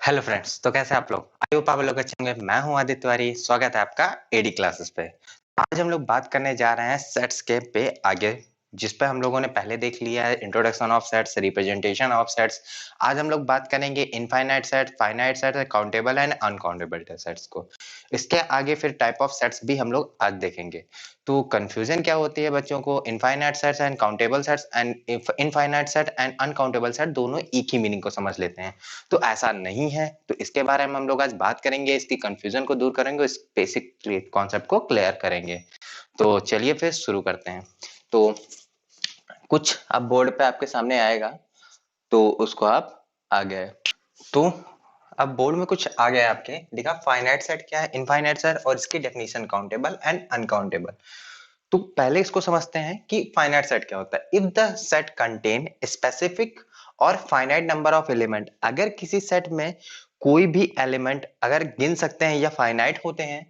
Hello friends, तो कैसे आप लोग? आई होप आप लोग अच्छे होंगे। मैं हूं आदित्य तिवारी। स्वागत है आपका एडी क्लासेस पे। आज हम लोग बात करने जा रहे हैं सेट्स के पे आगे, जिस पे हम लोगों ने पहले देख लिया है introduction of sets, representation of sets. आज हम लोग बात करेंगे infinite set, finite set, countable and uncountable sets को। इसके आगे फिर टाइप ऑफ सेट्स भी हम लोग आज देखेंगे। तो कंफ्यूजन क्या होती है बच्चों को? Infinite sets and countable sets and infinite set and uncountable set दोनों एक ही मीनिंग को समझ लेते हैं। तो ऐसा नहीं है। तो इसके बारे में हम लोग आज बात करेंगे, इसकी कंफ्यूजन को दूर करेंगे, इस बेसिक कॉन्सेप्ट को क्लियर करेंगे। तो चलिए फिर शुरू करते हैं। तो कुछ अब बोर्ड पे आपके सामने आएगा, तो उसको आप आ गए। तो अब बोर्ड में कुछ आ गया आपके, लिखा फाइनाइट सेट क्या है, इनफाइनाइट सेट और इसकी डेफिनेशन काउंटेबल एंड अनकाउंटेबल। तो पहले इसको समझते हैं कि फाइनाइट सेट क्या होता है। If the set contain specific और फाइनाइट नंबर ऑफ एलिमेंट, अगर किसी सेट में कोई भी एलिमेंट अगर गिन सकते हैं या फाइनाइट होते हैं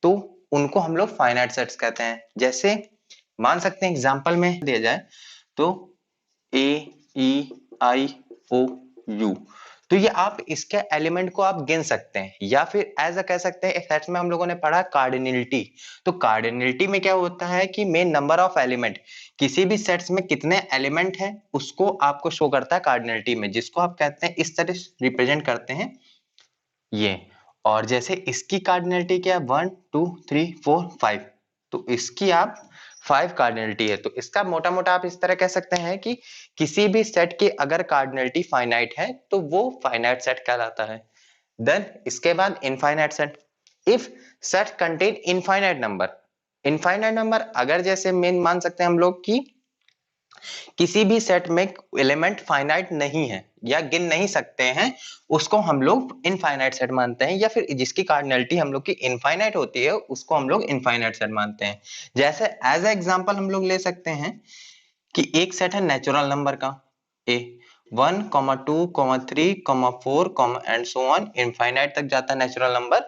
तो उनको हम लोग फाइनाइट सेट्स कहते हैं। जैसे मान सकते हैं एग्जांपल में दिया जाए तो ए ई आई ओ यू, तो ये आप इसके एलिमेंट को आप गिन सकते हैं या फिर एज अ कह सकते हैं। सेट्स में हम लोगों ने पढ़ा कार्डिनलिटी। तो कार्डिनलिटी में क्या होता है कि मेन नंबर ऑफ एलिमेंट, किसी भी सेट्स में कितने एलिमेंट हैं उसको आपको शो करता है कार्डिनलिटी में, जिसको आप कहते हैं इस तरह रिप्रेजेंट करते हैं ये। और जैसे इसकी कार्डिनलिटी क्या है, 1 2 3 4 5, तो इसकी आप 5 कार्डिनलिटी है। तो इसका मोटा मोटा आप इस तरह कह सकते हैं कि किसी भी सेट की अगर कार्डिनलिटी फाइनाइट है तो वो फाइनाइट सेट कहलाता है। देन इसके बाद infinite set. If set contain infinite number, infinite number अगर जैसे मेन मान सकते हैं हम लोग कि किसी भी सेट में एलिमेंट फाइनाइट नहीं है या गिन नहीं सकते हैं, उसको हम लोग इनफाइनाइट सेट मानते हैं। या फिर जिसकी कार्डिनलिटी हम लोग की इनफाइनाइट होती है उसको हम लोग इनफाइनाइट सेट मानते हैं। जैसे एज ए एग्जांपल हम लोग ले सकते हैं कि एक सेट है नेचुरल नंबर का ए, 1 2 3 4 एंड सो ऑन, इनफाइनाइट तक जाता है नेचुरल नंबर।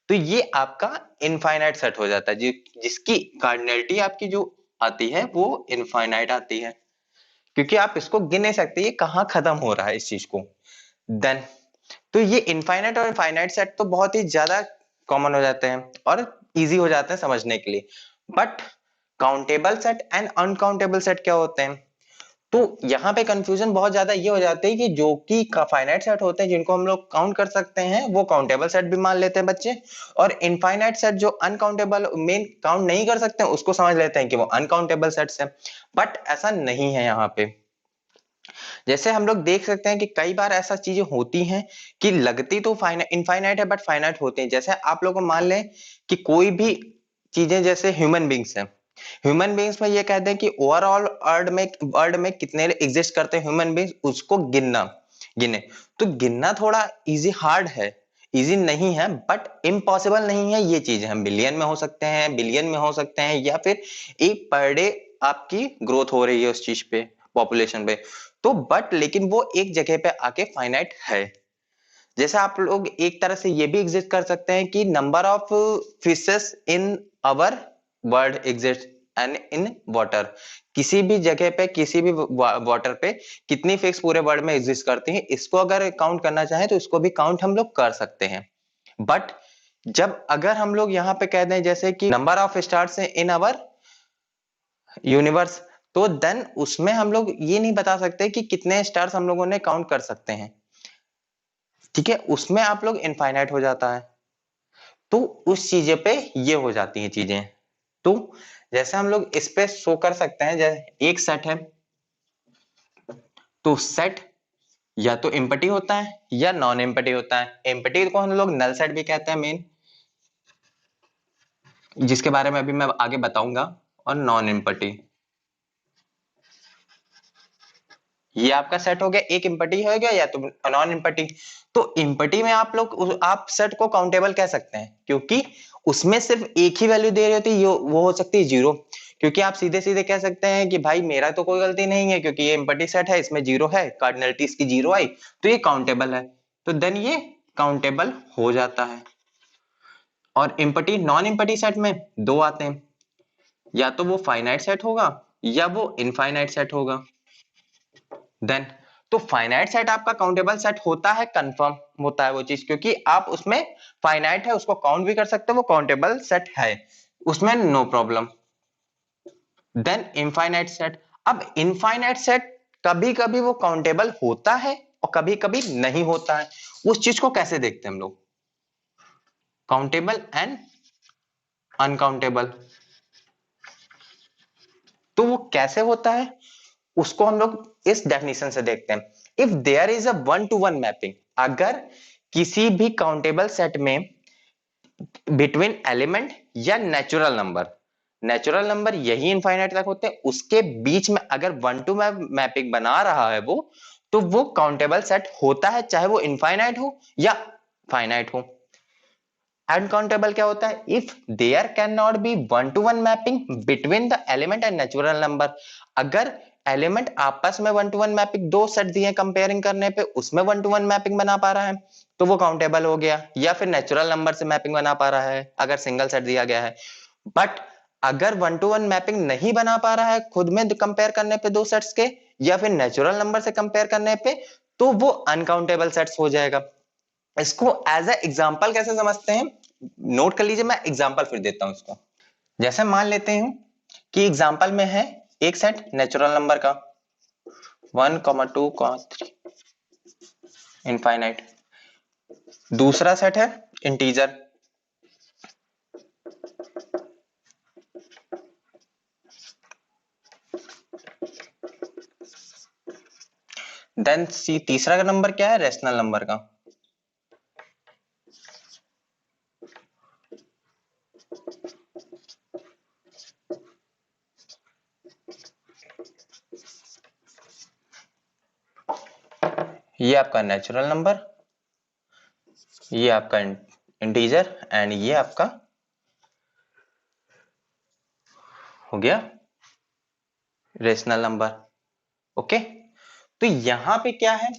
तो ये आपका इनफाइनाइट सेट हो जाता है, जिसकी कार्डिनलिटी आपकी जो आती है वो इनफाइनाइट आती है, क्योंकि आप इसको गिन नहीं सकते ये कहां खत्म हो रहा है इस चीज को। देन तो ये इनफाइनाइट और फाइनाइट सेट तो बहुत ही ज्यादा कॉमन हो जाते हैं और इजी हो जाते हैं समझने के लिए। But countable set and uncountable set क्या होते हैं? तो यहाँ पे कंफ्यूजन बहुत ज्यादा ये हो जाती है कि जो कि फाइनाइट सेट होते हैं जिनको हम लोग काउंट कर सकते हैं वो काउंटेबल सेट भी मान लेते हैं बच्चे, और इनफाइनाइट सेट जो अनकाउंटेबल मेन काउंट नहीं कर सकते हैं उसको समझ लेते हैं कि वो अनकाउंटेबल सेट्स है। बट ऐसा नहीं है यहाँ पे। जैसे हम लोग देख सकते हैं कि कई बार ऐसा चीजें होती हैं कि लगती तो इनफाइनाइट है बट फाइनाइट होते हैं। जैसे आप लोग को मान लें कि कोई भी चीजें जैसे ह्यूमन बींग्स हैं, ह्यूमन बींग्स में ये कहते हैं कि ओवरऑल वर्ल्ड में कितने एग्जिस्ट करते हैं ह्यूमन बींग्स, उसको गिने। तो गिनना थोड़ा इजी हार्ड है, इजी नहीं है बट इम्पॉसिबल नहीं है। ये चीज है मिलियन में हो सकते हैं, बिलियन में हो सकते हैं, या फिर एक पर डे आपकी ग्रोथ हो रही है उस चीज पे, पॉपुलेशन पे। तो बट लेकिन वो एक जगह पे आके फाइनाइट है। जैसे आप लोग एक तरह से ये भी एग्जिस्ट कर सकते हैं कि number of fishes in our world exist and in water, किसी भी जगह पे किसी भी वाटर पे कितनी फिश पूरे वर्ल्ड में एग्जिस्ट करती हैं, इसको अगर काउंट करना चाहें तो इसको भी काउंट हम लोग कर सकते हैं। बट जब अगर हम लोग यहाँ पे कह दें जैसे कि number of stars in our universe, तो देन उसमें हम लोग ये नहीं बता सकते कि कितने स्टार्स हम लोगों ने काउंट कर सकते हैं। ठीक है, उसमें आप लोग इनफाइनाइट हो जाता है। तो उस चीजें पे ये हो जाती हैं चीजें। तो जैसे हम लोग इस पे शो कर सकते हैं, जैसे एक सेट है तो सेट या तो एम्प्टी होता है या नॉन एम्प्टी होता है। एम्प्टी को हम लोग नल सेट भी कहते हैं मेन, जिसके बारे में अभी मैं आगे बताऊंगा। और नॉन एम्प्टी, ये आपका सेट हो गया, एक एम्प्टी हो गया या तो नॉन एम्प्टी। तो एम्प्टी में आप लोग आप सेट को काउंटेबल कह सकते हैं क्योंकि उसमें सिर्फ एक ही वैल्यू दे रही होती है, वो हो सकती है जीरो। क्योंकि आप सीधे सीधे कह सकते हैं कि भाई मेरा तो कोई गलती नहीं है क्योंकि ये एम्प्टी सेट है, इसमें जीरो है, कार्डिनलिटी इसकी जीरो आई, तो ये काउंटेबल है। तो देन ये काउंटेबल हो जाता है। और एम्प्टी नॉन एम्प्टी सेट में दो आते हैं, या तो वो फाइनाइट सेट होगा या वो इनफाइनाइट सेट होगा। देन तो फाइनाइट सेट आपका काउंटेबल सेट होता है, कंफर्म होता है वो चीज, क्योंकि आप उसमें फाइनाइट है, उसको काउंट भी कर सकते हो, वो काउंटेबल सेट है, उसमें no problem. Then infinite set. अब इनफाइनाइट सेट कभी कभी वो काउंटेबल होता है और कभी कभी नहीं होता है। उस चीज को कैसे देखते हैं हम लोग? Countable and uncountable. तो वो कैसे होता है उसको हम लोग इस डेफिनेशन से देखते हैं। If there is a one to one mapping, अगर किसी भी काउंटेबल सेट में बिटवीन एलिमेंट या नेचुरल नंबर यही इनफाइनाइट तक होते हैं, उसके बीच में अगर वन टू मैपिंग बना रहा है तो वो काउंटेबल सेट होता है, चाहे वो इनफाइनाइट हो या फाइनाइट हो। अनकाउंटेबल क्या होता है? If there can not be one to one mapping between the element and natural number, अगर एलिमेंट आपस में वन टू वन मैपिंग, दो सेट दिए कंपेयरिंग करने पे उसमें वन टू वन मैपिंग बना पा रहा है तो वो काउंटेबल हो गया, या फिर नेचुरल नंबर से मैपिंग बना पा रहा है अगर सिंगल सेट दिया गया है। बट अगर वन टू वन मैपिंग नहीं बना पा रहा है खुद में कंपेयर करने पे दो सेट्स के, या फिर नेचुरल नंबर से कंपेयर करने पे, तो वो अनकाउंटेबल सेट्स हो जाएगा। इसको एज ए एग्जांपल कैसे समझते हैं, नोट कर लीजिए, मैं एग्जांपल फिर देता हूं इसको। जैसे मान लेते हैं कि एग्जांपल में है एक सेट नेचुरल नंबर का 1, 2, 3 इनफाइनाइट, दूसरा सेट है इंटीजर, देन सी तीसरा नंबर क्या है? रेशनल नंबर का। ये आपका नेचुरल नंबर, ये आपका इंटीजर एंड ये आपका हो गया रेशनल नंबर। ओके, तो यहां पे क्या है,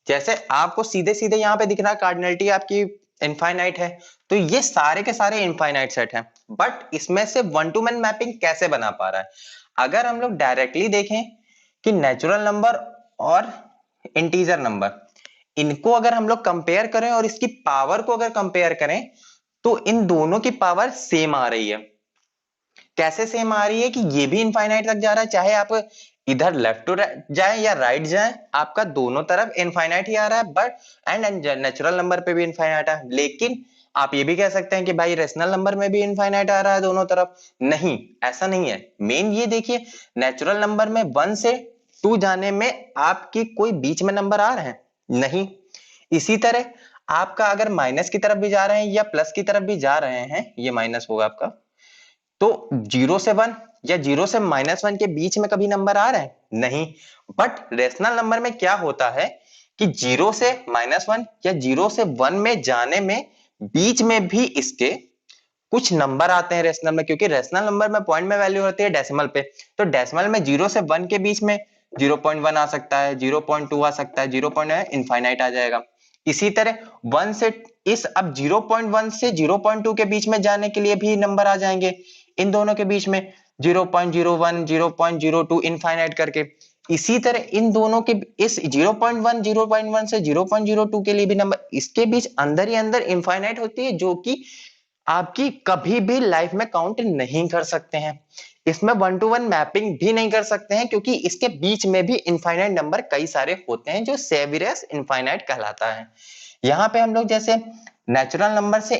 जैसे आपको सीधे सीधे यहां पे दिख रहा है कार्डिनलिटी आपकी इनफाइनाइट है, तो ये सारे के सारे इनफाइनाइट सेट हैं। बट इसमें से वन टू वन मैपिंग कैसे बना पा रहा है? अगर हम लोग डायरेक्टली देखें कि नेचुरल नंबर और इंटीजर नंबर, इनको अगर हम लोग कंपेयर करें और इसकी पावर को अगर कंपेयर करें तो इन दोनों की पावर सेम आ रही है। कैसे सेम आ रही है? कि ये भी इनफाइनाइट तक जा रहा है, चाहे आप इधर लेफ्ट टू जाए या राइट जाए, आपका दोनों तरफ इनफाइनाइट ही आ रहा है। बट एंड नेचुरल नंबर पे भी इनफाइनाइट है, लेकिन आप ये भी कह सकते हैं कि भाई रेशनल नंबर में भी इनफाइनाइट आ रहा है दोनों तरफ। नहीं, ऐसा नहीं है। मेन ये देखिए, नेचुरल नंबर में 1 से 2 जाने में आपकी कोई बीच में नंबर आ रहे हैं? नहीं। इसी तरह आपका अगर माइनस की तरफ भी जा रहे हैं या प्लस की तरफ भी जा रहे हैं, ये माइनस होगा आपका, तो 0 से 1 या 0 से -1 के बीच में कभी नंबर आ रहा है? नहीं। बट रेशनल नंबर में क्या होता है कि 0 से -1 या 0 से 1 में जाने में बीच में भी इसके कुछ नंबर आते हैं रेशनल में, क्योंकि रेशनल नंबर में पॉइंट में वैल्यू होती है डेसिमल पे, तो डेसिमल में 0 से 1 के बीच में 0.1 आ सकता है, 0.2 आ सकता है, 0. इनफाइनाइट आ जाएगा। इसी तरह 1 से इस अब 0.1 से 0.2 के बीच में जाने के लिए भी नंबर आ जाएंगे, इन दोनों के बीच में 0.01, 0.02 इनफाइनाइट करके। इसी तरह इन दोनों के इस 0.1, 0.1 से 0.02 के लिए भी नंबर, इसके बीच अंदर ही अंदर इनफाइनाइट होती है, जो कि आपकी कभी भी लाइफ में काउंट नहीं कर सकते हैं। इसमें वन टू वन मैपिंग भी नहीं कर सकते हैं, क्योंकि इसके बीच में भी इनफाइनाइट नंबर कई सारे होते हैं, जो सेवियरस इनफाइनाइट कहलाता है। यहाँ पे हम लोग जैसे नेचुरल नंबर से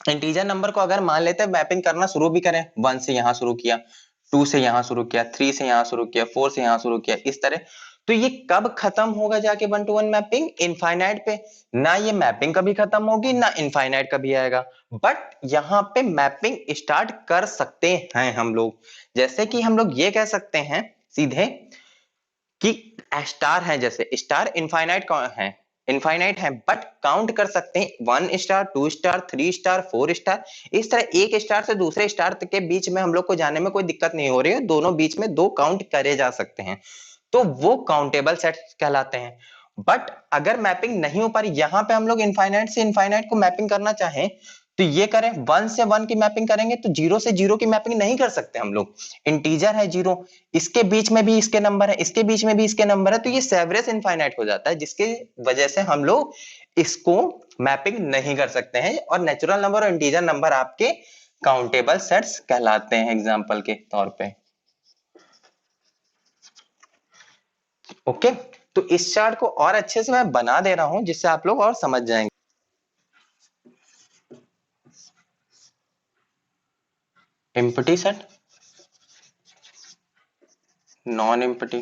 इंटीजर नंबर को अगर मान लेते हैं मैपिंग करना शुरू भी करें, 1 से यहां शुरू किया, 2 से यहां शुरू किया, 3 से यहां शुरू किया, 4 से यहां शुरू किया, इस तरह, तो ये कब खत्म होगा जाके one to one mapping? Infinite पे। ना ये मैपिंग कभी खत्म होगी ना इनफाइनाइट कभी आएगा। बट यहाँ पे मैपिंग स्टार्ट कर सकते हैं हम लोग। जैसे कि हम लोग ये कह सकते हैं सीधे कि स्टार है, जैसे स्टार इनफाइनाइट है, बट काउंट कर सकते हैं 1 स्टार, 2 स्टार, 3 स्टार, 4 स्टार, इस तरह एक स्टार से दूसरे स्टार तक के बीच में हम लोग को जाने में कोई दिक्कत नहीं हो रही है, दोनों बीच में 2 काउंट करे जा सकते हैं, तो वो काउंटेबल सेट कहलाते हैं। बट अगर मैपिंग नहीं हो पा रही, यहां पे हम लोग इनफाइनाइट से इनफाइनाइट को मैपिंग करना चाहें तो ये करें 1 से 1 की मैपिंग करेंगे तो 0 से 0 की मैपिंग नहीं कर सकते हम लोग। इंटीजर है 0, इसके बीच में भी इसके नंबर है, इसके बीच में भी इसके नंबर है, तो ये सेवरेज इनफाइनाइट हो जाता है, जिसकी वजह से हम लोग इसको मैपिंग नहीं कर सकते हैं। और नेचुरल नंबर और इंटीजर नंबर आपके काउंटेबल सेट्स कहलाते हैं एग्जाम्पल के तौर पे। ओके, तो इस चार्ट को और अच्छे से मैं बना दे रहा हूं जिससे आप लोग और समझ जाएंगे। Empty set, non empty.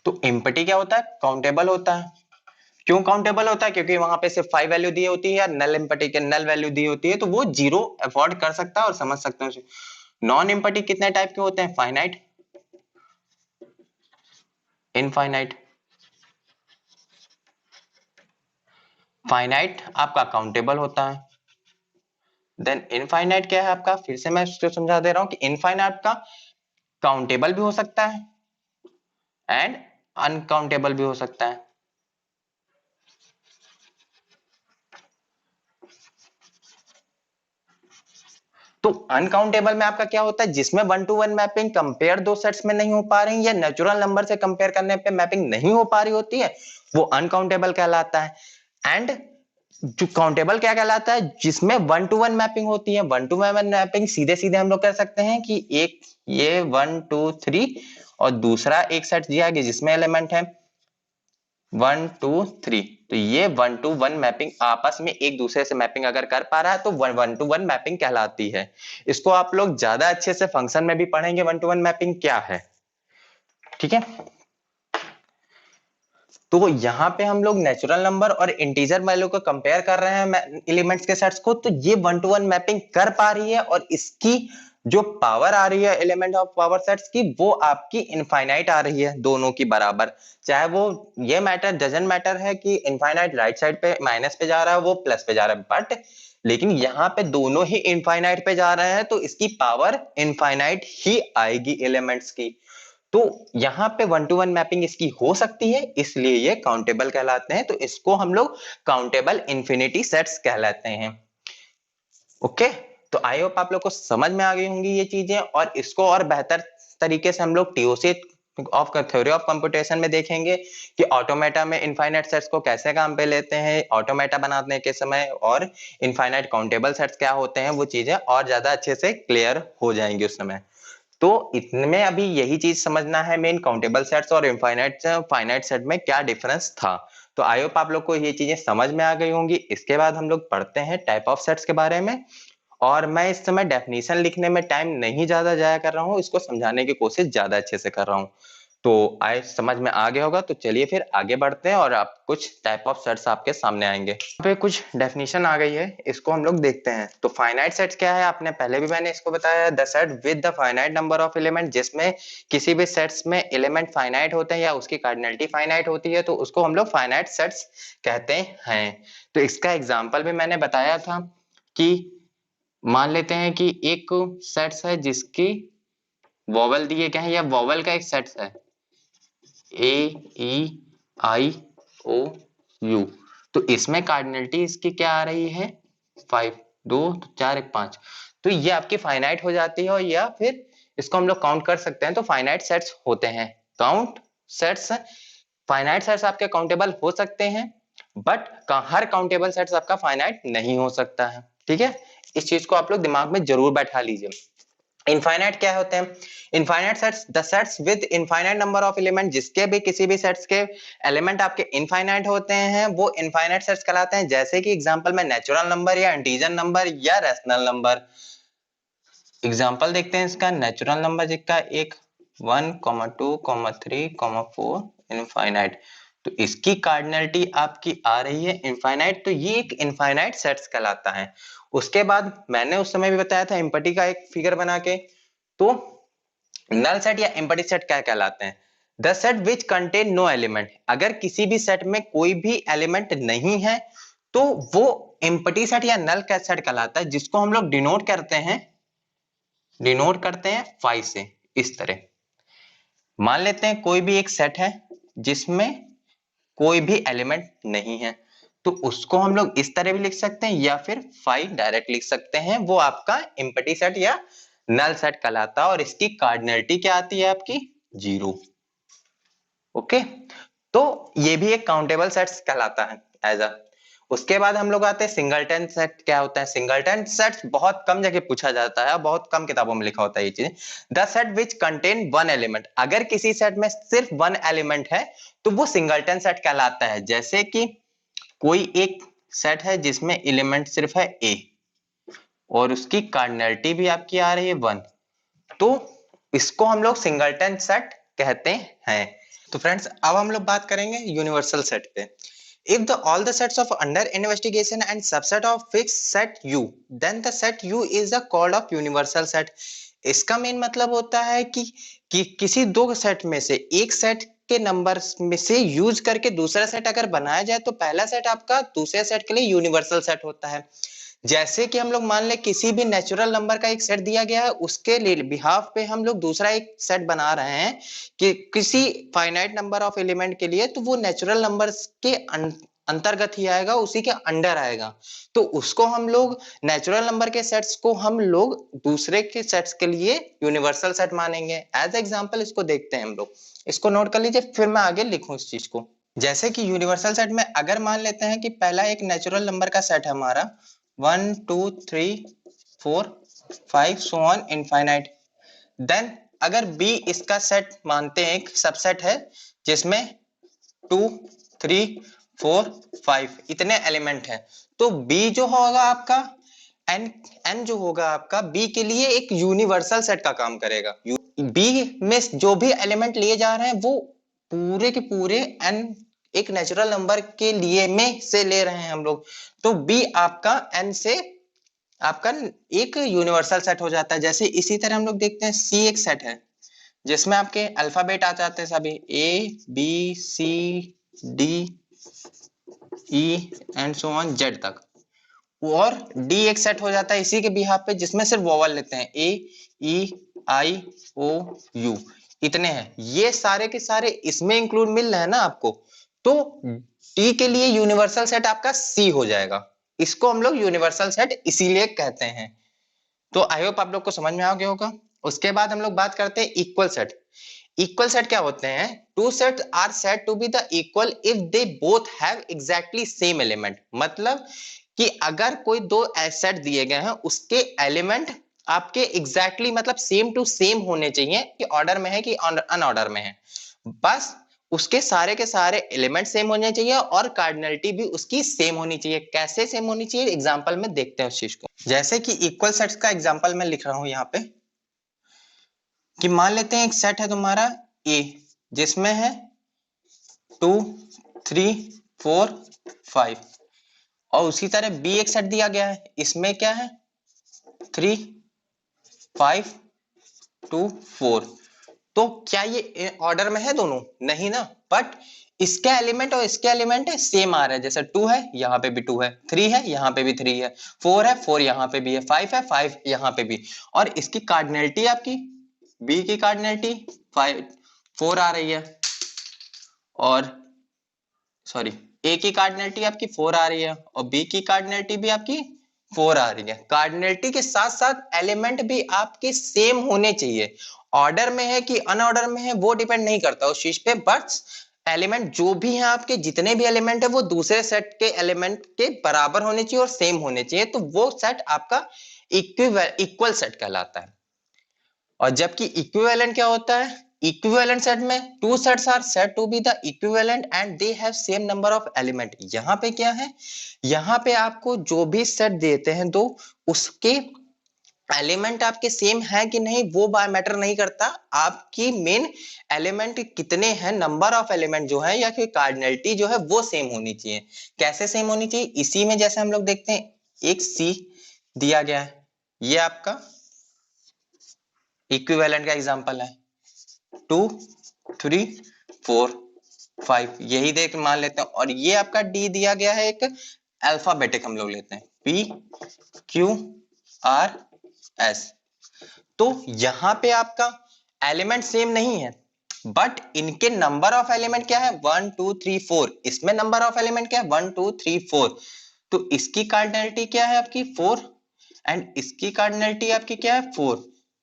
तो एम्प्टी क्या होता है? काउंटेबल होता है। क्यों काउंटेबल होता है? क्योंकि वहां पे सिर्फ 5 वैल्यू दी होती है, या नल एम्प्टी के नल वैल्यू दी होती है, तो वो 0 अफोर्ड कर सकता है और समझ सकते हैं उसे। नॉन एम्प्टी कितने टाइप के होते हैं? Finite, infinite. फाइनाइट आपका काउंटेबल होता है। देन इनफाइनाइट क्या है आपका? फिर से मैं इसको समझा दे रहा हूं कि इनफाइनाइट आपका काउंटेबल भी हो सकता है एंड अनकाउंटेबल भी हो सकता है। तो अनकाउंटेबल में आपका क्या होता है? जिसमें 1 to 1 मैपिंग कंपेयर दो सेट्स में नहीं हो पा रही या नेचुरल नंबर से कंपेयर करने पे मैपिंग नहीं हो पा रही होती है, वो अनकाउंटेबल कहलाता है। एंड जो काउंटेबल क्या कहलाता है? जिसमें 1 to 1 मैपिंग होती है। 1 to 1 मैपिंग सीधे सीधे हम लोग कह सकते हैं कि एक ये 1 2 3 और दूसरा एक सेट दिया गया जिसमें एलिमेंट है 1 2 3, तो ये 1 to 1 मैपिंग आपस में एक दूसरे से मैपिंग अगर कर पा रहा है तो 1 to 1 मैपिंग कहलाती है। इसको आप लोग ज्यादा अच्छे से फंक्शन में भी पढ़ेंगे 1 to 1 मैपिंग क्या है, ठीक है। तो यहाँ पे हम लोग नेचुरल नंबर और इंटीजर वैल्यू को कंपेयर कर रहे हैं एलिमेंट्स के सेट्स को, तो ये 1 to 1 मैपिंग कर पा रही है और इसकी जो पावर आ रही है एलिमेंट ऑफ पावर सेट्स की, वो आपकी इनफाइनाइट आ रही है, दोनों की बराबर। चाहे वो ये मैटर डजंट मैटर है कि इनफाइनाइट राइट साइड पे माइनस पे जा रहा है, वो प्लस पे जा रहा है, बट लेकिन यहाँ पे दोनों ही इनफाइनाइट पे जा रहे हैं तो इसकी पावर इनफाइनाइट ही आएगी एलिमेंट्स की। तो यहाँ पे 1 to 1 मैपिंग इसकी हो सकती है, इसलिए ये काउंटेबल कहलाते हैं। तो इसको हम लोग काउंटेबल इंफिनिटी सेट्स कहलाते हैं। ओके, तो आई होप आप लोग को समझ में आ गई होंगी ये चीजें, और इसको और बेहतर तरीके से हम लोग TOC of theory of computation में देखेंगे कि ऑटोमेटा में इनफाइनाइट सेट्स को कैसे काम पे लेते हैं ऑटोमेटा बनाने के समय, और इनफाइनाइट काउंटेबल सेट्स क्या होते हैं, वो चीजें और ज्यादा अच्छे से क्लियर हो जाएंगी उस समय। तो इतने अभी यही चीज समझना है मेन, काउंटेबल सेट्स और इनफाइनाइट फाइनाइट सेट में क्या डिफरेंस था। तो आई होप आप लोग को ये चीजें समझ में आ गई होंगी। इसके बाद हम लोग पढ़ते हैं टाइप ऑफ सेट्स के बारे में, और मैं इस समय डेफिनेशन लिखने में टाइम नहीं ज्यादा जाया कर रहा हूँ, इसको समझाने की कोशिश ज्यादा अच्छे से कर रहा हूँ। तो आए समझ में आ गया होगा, तो चलिए फिर आगे बढ़ते हैं और आप कुछ टाइप ऑफ सेट्स आपके सामने आएंगे। यहाँ पे कुछ डेफिनेशन आ गई है, इसको हम लोग देखते हैं। तो फाइनाइट सेट्स क्या है? आपने पहले भी मैंने इसको बताया, the set with the finite number of element, जिसमें किसी भी सेट्स में एलिमेंट फाइनाइट होते हैं या उसकी कार्डिनलिटी फाइनाइट होती है, तो उसको हम लोग फाइनाइट सेट्स कहते हैं। तो इसका एग्जाम्पल भी मैंने बताया था कि मान लेते हैं कि एक सेट्स है जिसकी वोवेल दिए गए हैं, या वोवेल का एक सेट्स है ए ई आई ओ यू, तो इसमें कार्डिनलिटी इसकी क्या आ रही है 5, 2 तो 4 1 5, तो ये आपकी फाइनाइट हो जाती है, और या फिर इसको हम लोग काउंट कर सकते हैं। तो फाइनाइट सेट्स होते हैं काउंट सेट्स। फाइनाइट सेट्स आपके काउंटेबल हो सकते हैं, बट हर काउंटेबल सेट्स आपका फाइनाइट नहीं हो सकता है, ठीक है। इस चीज को आप लोग दिमाग में जरूर बैठा लीजिए। इनफाइनाइट क्या होते हैं? Infinite sets the sets with infinite number of element, जिसके भी किसी भी सेट्स के एलिमेंट आपके इनफाइनाइट होते हैं, वो इनफाइनाइट सेट्स कहलाते हैं। जैसे कि एग्जांपल में नेचुरल नंबर या इंटीजर नंबर या रैशनल नंबर। एग्जांपल देखते हैं इसका। नेचुरल नंबर जिसका एक 1 2 3 4 इनफाइनाइट, तो इसकी कार्डिनलिटी आपकी आ रही है इनफाइनाइट, तो ये एक इनफाइनाइट सेट्स कहलाता है। उसके बाद मैंने उस समय भी बताया था एम्प्टी का एक फिगर बना के, तो नल सेट या एम्प्टी सेट क्या कहलाते हैं? The set which contain no element, अगर किसी भी सेट में कोई भी एलिमेंट नहीं है तो वो एम्प्टी सेट या नल का सेट कहलाता है, जिसको हम लोग डिनोट करते हैं 5 से। इस तरह मान लेते हैं कोई भी एक सेट है जिसमें कोई भी एलिमेंट नहीं है, तो उसको हम लोग इस तरह भी लिख सकते हैं या फिर 5 डायरेक्ट लिख सकते हैं, वो आपका एम्प्टी सेट या नल सेट कहलाता है और इसकी कार्डिनलिटी क्या आती है आपकी 0। ओके, तो ये भी एक काउंटेबल सेट्स कहलाता है एज अ। उसके बाद हम लोग आते हैं सिंगलटन सेट। क्या होता है सिंगलटन सेट? बहुत कम जगह पूछा जाता है, बहुत कम किताबों में लिखा होता है ये चीज। The set which contain one element, अगर किसी सेट में सिर्फ वन एलिमेंट है तो वो सिंगलटन सेट कहलाता है। जैसे कि कोई एक सेट है जिसमें एलिमेंट सिर्फ है ए और उसकी कार्डिनलिटी भी आपकी आ रही है 1, तो इसको हम लोग सिंगलटन सेट कहते हैं। तो फ्रेंड्स अब हम लोग बात करेंगे यूनिवर्सल सेट पे। If the all the sets of under investigation and subset of fixed set U, then the set U is the called of universal set। इसका मेन मतलब होता है कि किसी दो सेट में से एक सेट के नंबर में से यूज करके दूसरा सेट अगर बनाया जाए तो पहला सेट आपका दूसरे सेट के लिए यूनिवर्सल सेट होता है। जैसे कि हम लोग मान ले किसी भी नेचुरल नंबर का एक सेट दिया गया है, उसके लिए बिहाफ पे हम लोग दूसरा एक सेट बना रहे हैं कि किसी फाइनाइट नंबर ऑफ एलिमेंट के लिए, तो वो नेचुरल नंबर्स के अंतर्गत ही आएगा, उसी के अंडर आएगा। तो उसको हम लोग नेचुरल नंबर के सेट्स को हम लोग दूसरे के सेट्स के लिए यूनिवर्सल सेट मानेंगे। एज एग्जांपल इसको देखते हैं हम लोग, इसको नोट कर लीजिए फिर मैं आगे लिखूं इस चीज को। जैसे कि यूनिवर्सल सेट में अगर मान लेते हैं कि पहला एक नेचुरल नंबर का सेट है हमारा 1 2 3 4 5 सो ऑन इनफाइनाइट, देन अगर बी इसका सेट मानते हैं, एक सबसेट है जिसमें 2 3 4 5 इतने एलिमेंट हैं, तो बी जो होगा आपका एन जो होगा आपका बी के लिए एक यूनिवर्सल सेट का काम करेगा। बी में जो भी एलिमेंट लिए जा रहे हैं वो पूरे के पूरे एन एक नेचुरल नंबर के लिए में से ले रहे हैं हम लोग, तो बी आपका एन से आपका एक यूनिवर्सल सेट हो जाता है। जैसे इसी तरह हम लोग देखते हैं सी एक सेट है जिसमें आपके अल्फाबेट आ जाते हैं सभी A B C D E and so on Z तक, और डी एक सेट हो जाता है इसी के बिहाफ पे जिसमें सिर्फ वोवल लेते हैं ए ई आई ओ यू इतने हैं, ये सारे के सारे इसमें इंक्लूड मिल रहे हैं ना आपको, तो टी के लिए यूनिवर्सल सेट आपका सी हो जाएगा। इसको हम लोग यूनिवर्सल सेट इसीलिए कहते हैं। तो आई होप आप लोग को समझ में आ गया होगा। उसके बाद हम लोग बात करते हैं इक्वल सेट। इक्वल सेट क्या होते हैं? Two sets are said to be the equal if they both have exactly same element. मतलब कि अगर कोई दो सेट दिए गए हैं उसके एलिमेंट आपके एग्जैक्टली मतलब सेम टू सेम होने चाहिए, कि ऑर्डर में है कि अनऑर्डर में है, बस उसके सारे के सारे एलिमेंट सेम होने चाहिए और कार्डिनलिटी भी उसकी सेम होनी चाहिए। कैसे सेम होनी चाहिए एग्जांपल में देखते हैं उस चीज को। जैसे कि इक्वल सेट्स का एग्जांपल मैं लिख रहा हूं यहाँ पे कि मान लेते हैं एक सेट है तुम्हारा ए जिसमें है 2 3 4 5, और उसी तरह बी एक सेट दिया गया है, इसमें क्या है 3 5 2 4। तो क्या ये ऑर्डर में है दोनों? नहीं ना, बट इसके एलिमेंट और इसके एलिमेंट है सेम आ रहा है। जैसे 2 है यहाँ पे भी 2 है, 3 है यहाँ पे भी 3 है, 4 है 4 यहाँ पे भी है, 5 है 5 यहाँ पे भी, और इसकी कार्डिनलिटी आपकी बी की कार्डिनलिटी 5 4 आ रही है, और सॉरी ए की कार्डिनलिटी आपकी 4 आ रही है और बी की कार्डिनलिटी भी आपकी 4 आ रही है। कार्डिनलिटी के साथ साथ एलिमेंट भी आपके सेम होने चाहिए। ऑर्डर में है कि अनऑर्डर में है वो डिपेंड नहीं करता उस चीज पे, बट एलिमेंट जो भी है आपके जितने भी एलिमेंट है वो दूसरे सेट के एलिमेंट के बराबर होने चाहिए और सेम होने चाहिए, तो वो सेट आपका इक्वल सेट कहलाता है। और जबकि इक्विवेलेंट क्या होता है? इक्विवेलेंट सेट में two sets are said to be the equivalent and they have same number of element. यहाँ पे क्या है, यहाँ पे आपको जो भी सेट देते हैं दो, उसके एलिमेंट आपके सेम है कि नहीं वो मैटर नहीं करता, आपकी मेन एलिमेंट कितने हैं, नंबर ऑफ एलिमेंट जो है या फिर कार्डिनलिटी जो है वो सेम होनी चाहिए। कैसे सेम होनी चाहिए? इसी में जैसे हम लोग देखते हैं एक सी दिया गया है, ये आपका इक्विवेलेंट का एग्जांपल है 2 3 4 5, यही देख मान लेते हैं, और ये आपका डी दिया गया है एक अल्फाबेटिक हम लोग लेते हैं पी क्यू आर एस। तो यहां पे आपका एलिमेंट सेम नहीं है बट इनके नंबर ऑफ एलिमेंट क्या है 1 2 3 4, इसमें नंबर ऑफ एलिमेंट क्या है 1 2 3 4, तो इसकी कार्डिनलिटी क्या है आपकी 4 एंड इसकी कार्डिनलिटी आपकी क्या है 4।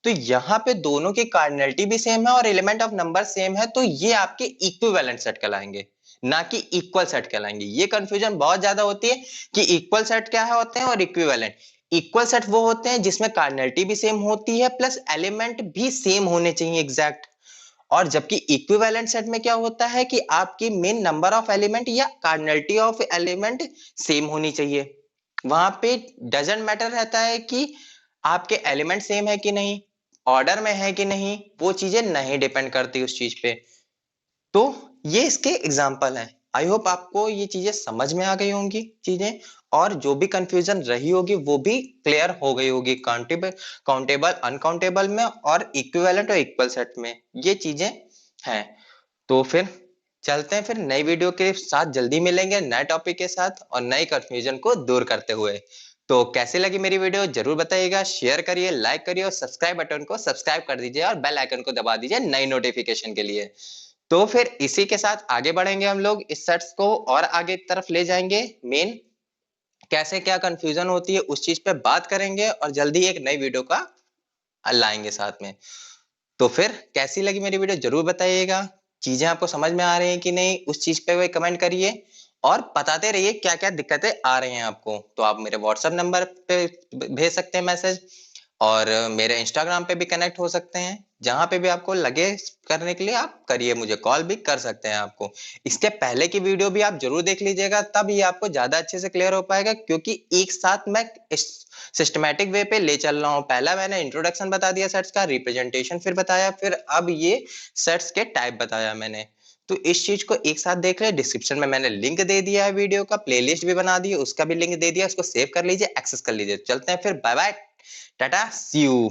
तो यहाँ पे दोनों की कार्डिनलिटी भी सेम है और एलिमेंट ऑफ नंबर सेम है, तो ये आपके इक्विवेलेंट सेट कहलाएंगे, ना कि इक्वल सेट कहलाएंगे। ये कंफ्यूजन बहुत ज्यादा होती है कि इक्वल सेट क्या है होते हैं और इक्विवेलेंट। इक्वल सेट वो होते हैं जिसमें कार्डिनलिटी भी सेम होती है प्लस एलिमेंट भी सेम होने चाहिए एग्जैक्ट। और जबकि इक्विवेलेंट सेट में क्या होता है कि आपकी मेन नंबर ऑफ एलिमेंट या कार्डिनलिटी ऑफ एलिमेंट सेम होनी चाहिए। वहां पे डजंट मैटर रहता है कि आपके एलिमेंट सेम है कि नहीं, ऑर्डर में है कि नहीं, वो चीजें नहीं डिपेंड करती उस चीज पे। तो ये इसके एग्जाम्पल हैं। आई होप आपको ये चीजें समझ में आ गई होंगी चीजें, और जो भी कंफ्यूजन रही होगी वो भी क्लियर हो गई होगी काउंटेबल काउंटेबल अनकाउंटेबल में और इक्विवेलेंट और इक्वल सेट में ये चीजें हैं। तो फिर चलते हैं फिर नई वीडियो के साथ, जल्दी मिलेंगे नए टॉपिक के साथ और नई कंफ्यूजन को दूर करते हुए। तो कैसी लगी मेरी वीडियो जरूर बताइएगा, शेयर करिए, लाइक करिए और सब्सक्राइब बटन को सब्सक्राइब कर दीजिए और बेल आइकन को दबा दीजिए नई नोटिफिकेशन के लिए। तो फिर इसी के साथ आगे बढ़ेंगे हम लोग, इस सेट्स को और आगे की तरफ ले जाएंगे, मेन कैसे क्या कंफ्यूजन होती है उस चीज पे बात करेंगे और जल्दी एक नई वीडियो का लाएंगे साथ में। तो फिर कैसी लगी मेरी वीडियो जरूर बताइएगा, चीजें आपको समझ में आ रही हैं कि नहीं उस चीज पे वही कमेंट करिए और बताते रहिए क्या क्या दिक्कतें आ रही हैं आपको। तो आप मेरे व्हाट्सएप नंबर पे भेज सकते हैं मैसेज और मेरे इंस्टाग्राम पे भी कनेक्ट हो सकते हैं, जहां पे भी आपको लगे करने के लिए आप करिए, मुझे कॉल भी कर सकते हैं आपको। इसके पहले की वीडियो भी आप जरूर देख लीजिएगा, तब ये आपको ज्यादा अच्छे से क्लियर हो पाएगा, क्योंकि एक साथ मैं सिस्टमैटिक वे पे ले चल रहा हूँ। पहला मैंने इंट्रोडक्शन बता दिया सेट्स का, रिप्रेजेंटेशन फिर बताया, फिर अब ये सेट्स के टाइप बताया मैंने। तो इस चीज को एक साथ देख ले, डिस्क्रिप्शन में मैंने लिंक दे दिया है वीडियो का, प्लेलिस्ट भी बना दी है उसका भी लिंक दे दिया, उसको सेव कर लीजिए, एक्सेस कर लीजिए। चलते हैं फिर, bye bye, tata, see you.